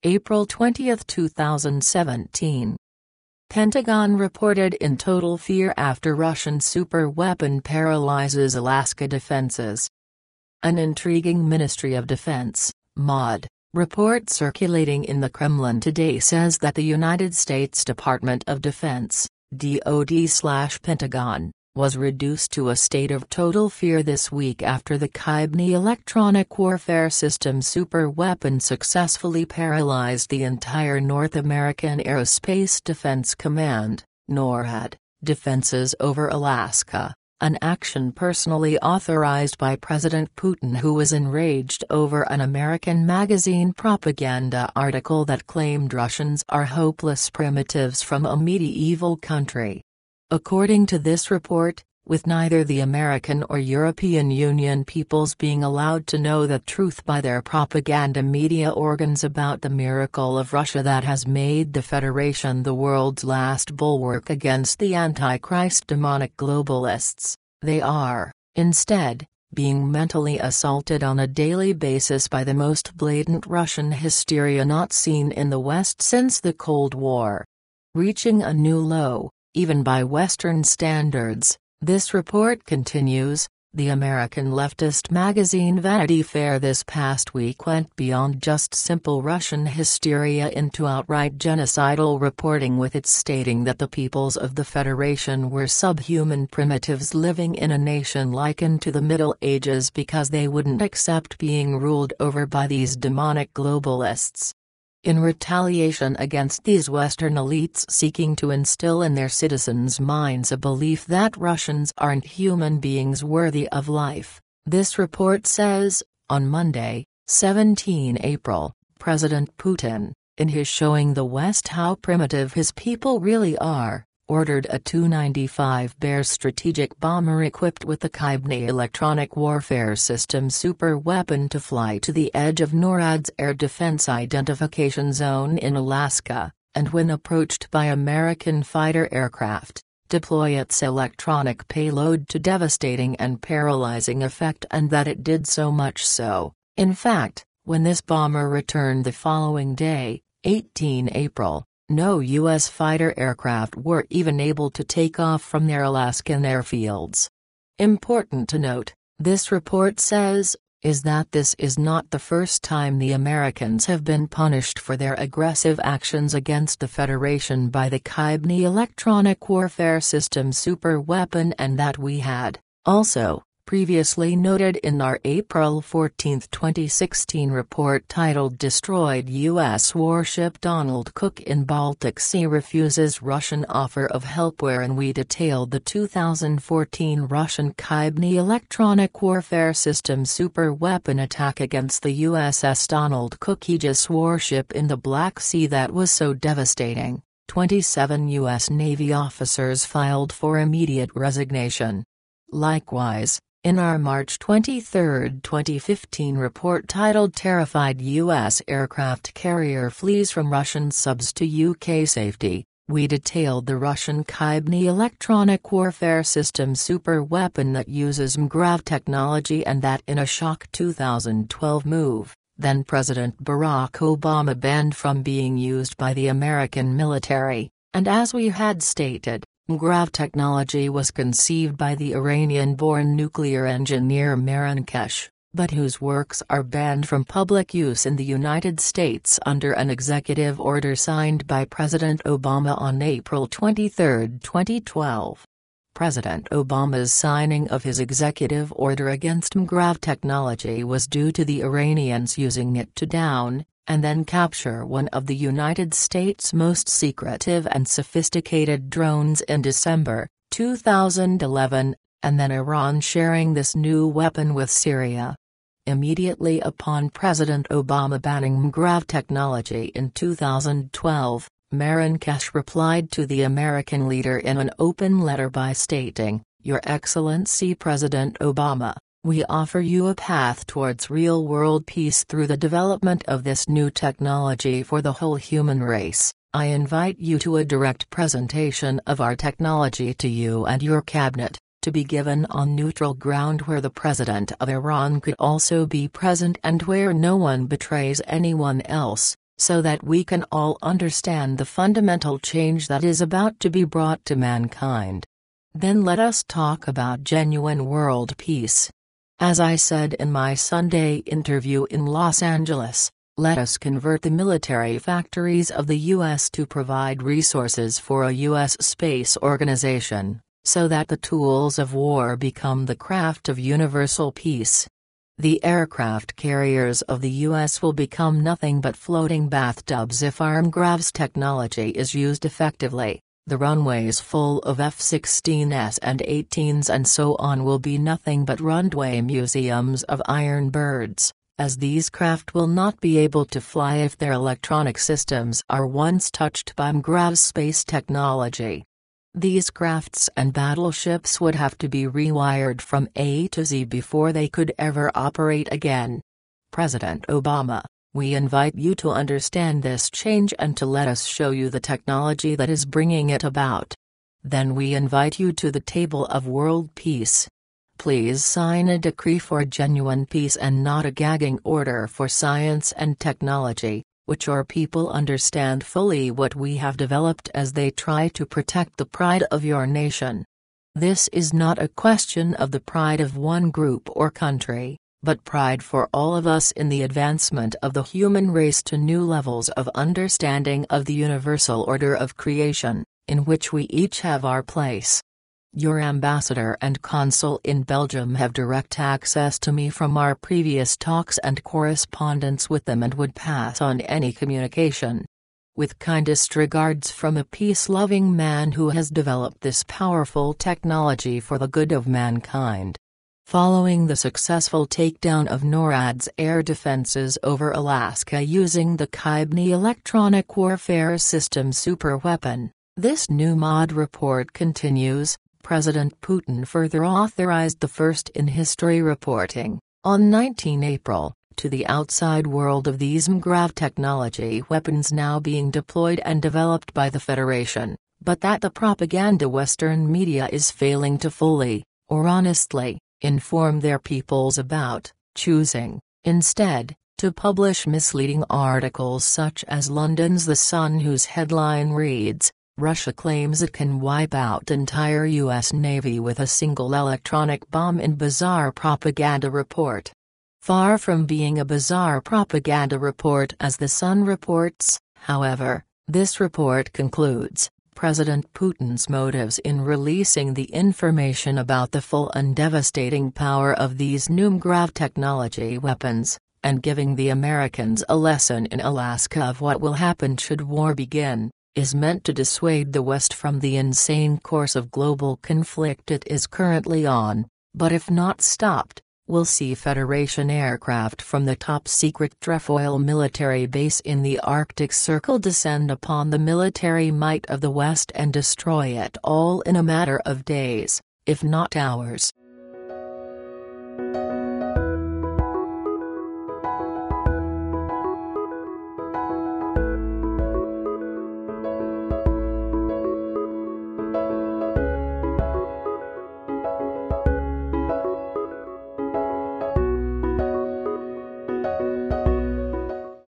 April 20, 2017. Pentagon reported in total fear after Russian superweapon paralyzes Alaska defenses. An intriguing Ministry of Defense, MOD, report circulating in the Kremlin today says that the United States Department of Defense, DoD/Pentagon, was reduced to a state of total fear this week after the Kybny electronic warfare system superweapon successfully paralyzed the entire North American Aerospace Defense Command, NORAD, defenses over Alaska, an action personally authorized by President Putin, who was enraged over an American magazine propaganda article that claimed Russians are hopeless primitives from a medieval country. According to this report, with neither the American or European Union peoples being allowed to know the truth by their propaganda media organs about the miracle of Russia that has made the Federation the world's last bulwark against the Antichrist demonic globalists, they are, instead, being mentally assaulted on a daily basis by the most blatant Russian hysteria not seen in the West since the Cold War. Reaching a new low, even by Western standards, this report continues. The American leftist magazine Vanity Fair this past week went beyond just simple Russian hysteria into outright genocidal reporting, with its stating that the peoples of the Federation were subhuman primitives living in a nation likened to the Middle Ages because they wouldn't accept being ruled over by these demonic globalists. In retaliation against these Western elites seeking to instill in their citizens' minds a belief that Russians aren't human beings worthy of life, this report says, on Monday, 17 April, President Putin, in his showing the West how primitive his people really are, ordered a Tu-95 Bear strategic bomber equipped with the Kybny electronic warfare system superweapon to fly to the edge of NORAD's air defense identification zone in Alaska, and when approached by American fighter aircraft, deploy its electronic payload to devastating and paralyzing effect, and that it did so much so, in fact, when this bomber returned the following day, 18 April, no U.S. fighter aircraft were even able to take off from their Alaskan airfields. Important to note, this report says, is that this is not the first time the Americans have been punished for their aggressive actions against the Federation by the Kybny electronic warfare system superweapon, and that we had, also, previously noted in our April 14, 2016 report titled Destroyed U.S. Warship Donald Cook in Baltic Sea Refuses Russian Offer of Help, wherein we detailed the 2014 Russian Kybny electronic warfare system superweapon attack against the USS Donald Cook Aegis warship in the Black Sea that was so devastating. 27 U.S. Navy officers filed for immediate resignation. Likewise, in our March 23, 2015 report titled Terrified U.S. Aircraft Carrier Flees from Russian Subs to UK Safety, we detailed the Russian Kybny electronic warfare system superweapon that uses MGRAV technology, and that in a shock 2012 move, then President Barack Obama banned from being used by the American military, and as we had stated, MGRAV technology was conceived by the Iranian-born nuclear engineer Marrakesh, but whose works are banned from public use in the United States under an executive order signed by President Obama on April 23, 2012. President Obama's signing of his executive order against MGRAV technology was due to the Iranians using it to down, and then capture one of the United States' most secretive and sophisticated drones in December 2011, and then Iran sharing this new weapon with Syria. Immediately upon President Obama banning MGRAV technology in 2012, Marrakesh replied to the American leader in an open letter by stating, "Your Excellency President Obama, we offer you a path towards real-world peace through the development of this new technology for the whole human race. I invite you to a direct presentation of our technology to you and your cabinet, to be given on neutral ground where the President of Iran could also be present and where no one betrays anyone else. so that we can all understand the fundamental change that is about to be brought to mankind. Then let us talk about genuine world peace. As I said in my Sunday interview in Los Angeles, let us convert the military factories of the U.S. to provide resources for a U.S. space organization, so that the tools of war become the craft of universal peace. The aircraft carriers of the U.S. will become nothing but floating bathtubs if Armgrav's technology is used effectively. The runways full of F-16s and A-10s and so on will be nothing but runway museums of iron birds, as these craft will not be able to fly if their electronic systems are once touched by Armgrav's space technology. These crafts and battleships would have to be rewired from A to Z before they could ever operate again. President Obama, we invite you to understand this change and to let us show you the technology that is bringing it about. Then we invite you to the table of world peace. Please sign a decree for genuine peace and not a gagging order for science and technology, which your people understand fully what we have developed as they try to protect the pride of your nation. This is not a question of the pride of one group or country, but pride for all of us in the advancement of the human race to new levels of understanding of the universal order of creation, in which we each have our place. Your ambassador and consul in Belgium have direct access to me from our previous talks and correspondence with them and would pass on any communication. With kindest regards from a peace-loving man who has developed this powerful technology for the good of mankind. Following the successful takedown of NORAD's air defenses over Alaska using the Kybne electronic warfare system superweapon, this new mod report continues. President Putin further authorized the first in history reporting, on 19 April, to the outside world of these Armgrav technology weapons now being deployed and developed by the Federation, but that the propaganda Western media is failing to fully, or honestly, inform their peoples about, choosing, instead, to publish misleading articles such as London's The Sun, whose headline reads, Russia claims it can wipe out entire U.S. Navy with a single electronic bomb in bizarre propaganda report. Far from being a bizarre propaganda report as The Sun reports, however, this report concludes, President Putin's motives in releasing the information about the full and devastating power of these new Armgrav technology weapons, and giving the Americans a lesson in Alaska of what will happen should war begin, is meant to dissuade the West from the insane course of global conflict it is currently on, but if not stopped, will see Federation aircraft from the top-secret Trefoil military base in the Arctic Circle descend upon the military might of the West and destroy it all in a matter of days, if not hours.